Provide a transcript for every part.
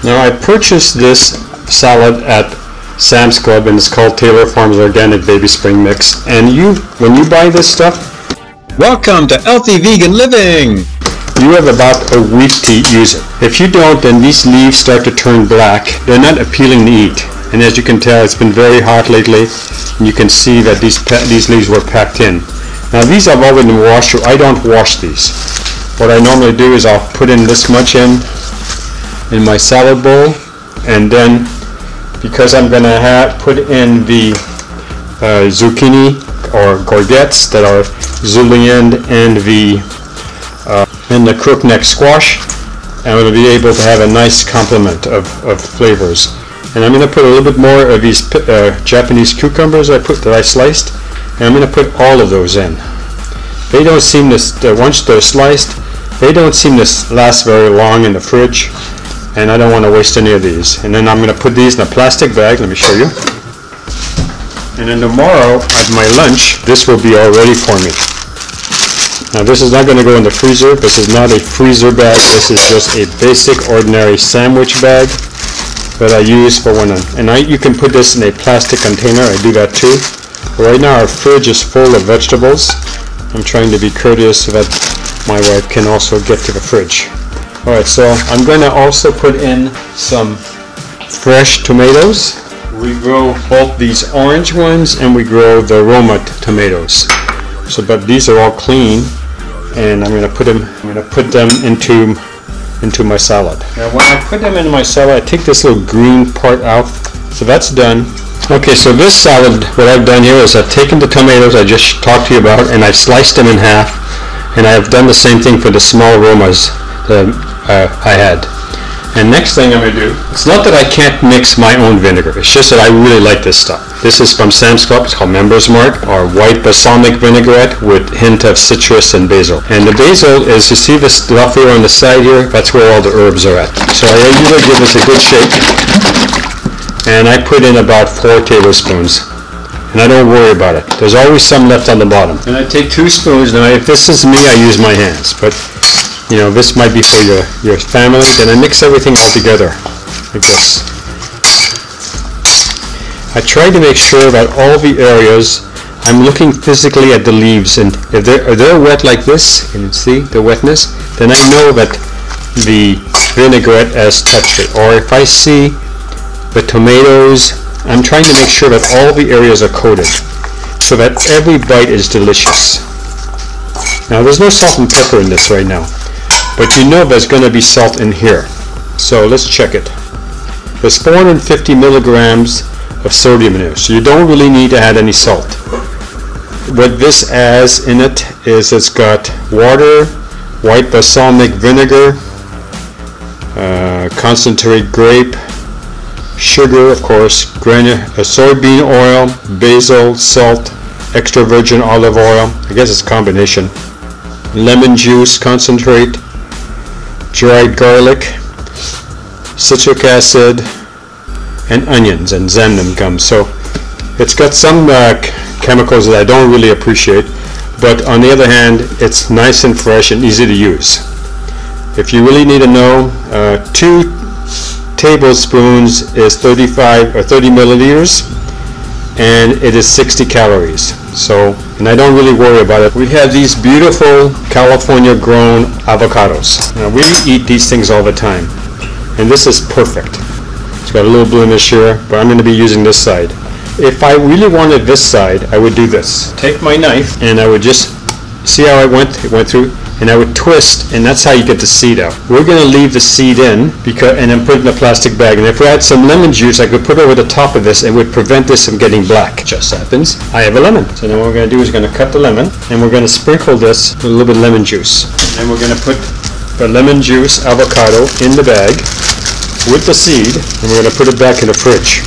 Now I purchased this salad at Sam's Club, and it's called Taylor Farms Organic Baby Spring Mix. And when you buy this stuff, welcome to Healthy Vegan Living! You have about a week to use it. If you don't, then these leaves start to turn black. They're not appealing to eat. And as you can tell, it's been very hot lately, and you can see that these leaves were packed in. Now these have already been washed, so I don't wash these. What I normally do is I'll put in this much in my salad bowl, and then because I'm going to put in the zucchini or courgettes that are Julienne and the crookneck squash, I'm going to be able to have a nice complement of flavors. And I'm going to put a little bit more of these Japanese cucumbers that I sliced, and I'm going to put all of those in. They don't seem to, once they're sliced, they don't seem to last very long in the fridge, and I don't want to waste any of these. And then I'm going to put these in a plastic bag. Let me show you. And then tomorrow at my lunch, this will be all ready for me. Now this is not going to go in the freezer. This is not a freezer bag. This is just a basic ordinary sandwich bag that I use for when you can put this in a plastic container. I do that too. But right now our fridge is full of vegetables. I'm trying to be courteous so that my wife can also get to the fridge. Alright, so I'm going to also put in some fresh tomatoes. We grow both these orange ones, and we grow the Roma tomatoes. So, but these are all clean, and I'm going to put them into my salad. Now when I put them into my salad, I take this little green part out. So that's done. Okay, so this salad, what I've done here is I've taken the tomatoes I just talked to you about, and I've sliced them in half, and I've done the same thing for the small Romas that I had. And next thing I'm going to do, it's not that I can't mix my own vinegar, it's just that I really like this stuff. This is from Sam's Club, it's called Members Mark, or white balsamic vinaigrette with hint of citrus and basil. And the basil is, you see this stuff here on the side here, that's where all the herbs are at. So I usually give this a good shake, and I put in about 4 tablespoons. And I don't worry about it. There's always some left on the bottom. And I take 2 spoons. Now if this is me, I use my hands, but you know, this might be for your family. Then I mix everything all together like this. I try to make sure that all the areas, I'm looking physically at the leaves, and if they're wet like this, you can see the wetness, then I know that the vinaigrette has touched it. Or if I see the tomatoes, I'm trying to make sure that all the areas are coated so that every bite is delicious. Now there's no salt and pepper in this right now, but you know there's going to be salt in here. So let's check it. There's 450 milligrams of sodium in it, so you don't really need to add any salt. What this has in it is it's got water, white balsamic vinegar, concentrated grape, sugar, of course, soybean oil, basil, salt, extra virgin olive oil, I guess it's a combination, lemon juice concentrate, dried garlic, citric acid, and onions and xanthan gum. So it's got some chemicals that I don't really appreciate, but on the other hand, it's nice and fresh and easy to use. If you really need to know, 2 tablespoons is 35 or 30 milliliters, and it is 60 calories. So, and I don't really worry about it. We have these beautiful California grown avocados. Now we eat these things all the time, and this is perfect. It's got a little blemish here, but I'm going to be using this side. If I really wanted this side, I would do this. Take my knife, and I would just see how it went through, and I would twist, and that's how you get the seed out. We're going to leave the seed in, and then put it in a plastic bag. And if we had some lemon juice, I could put over the top of this and would prevent this from getting black. Just happens I have a lemon. So then what we're going to do is we're going to cut the lemon, and we're going to sprinkle this with a little bit of lemon juice. And then we're going to put the lemon juice avocado in the bag with the seed, and we're going to put it back in the fridge.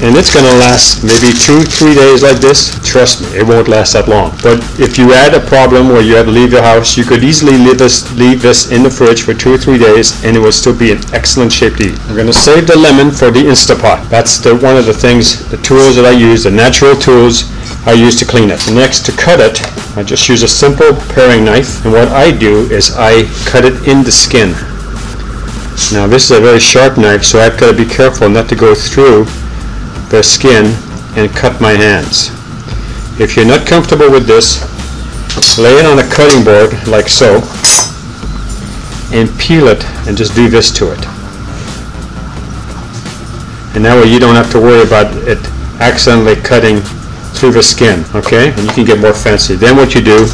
And it's going to last maybe 2-3 days like this. Trust me, it won't last that long. But if you had a problem where you had to leave your house, you could easily leave this in the fridge for 2 or 3 days, and it would still be in excellent shape to eat. I'm going to save the lemon for the Instapot. That's one of the things, the tools that I use, the natural tools I use to clean it. Next, to cut it, I just use a simple paring knife, and what I do is I cut it in the skin. Now this is a very sharp knife, so I've got to be careful not to go through the skin and cut my hands. If you're not comfortable with this, lay it on a cutting board like so and peel it and just do this to it. And that way you don't have to worry about it accidentally cutting through the skin, okay? And you can get more fancy. Then what you do,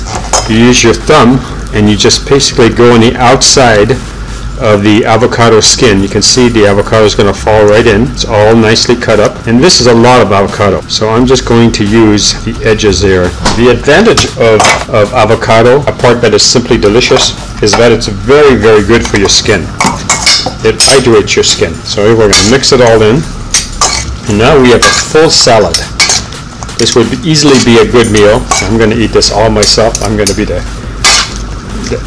you use your thumb and you just basically go on the outside of the avocado skin. You can see the avocado is going to fall right in. It's all nicely cut up, and this is a lot of avocado, so I'm just going to use the edges there. The advantage of avocado, apart that it's simply delicious, is that it's very, very good for your skin. It hydrates your skin. So we're going to mix it all in, and now we have a full salad. This would easily be a good meal. I'm going to eat this all myself. I'm going to be the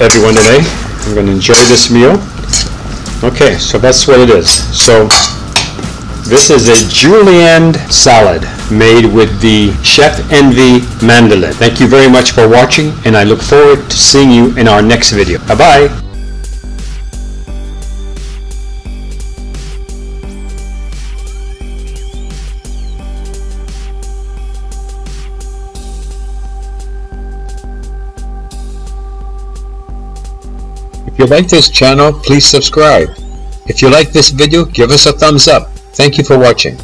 everyone today. I'm going to enjoy this meal. Okay, so that's what it is. So this is a Julienne salad made with the Chef Envy mandolin. Thank you very much for watching, and I look forward to seeing you in our next video. Bye-bye. If you like this channel, please subscribe. If you like this video, give us a thumbs up. Thank you for watching.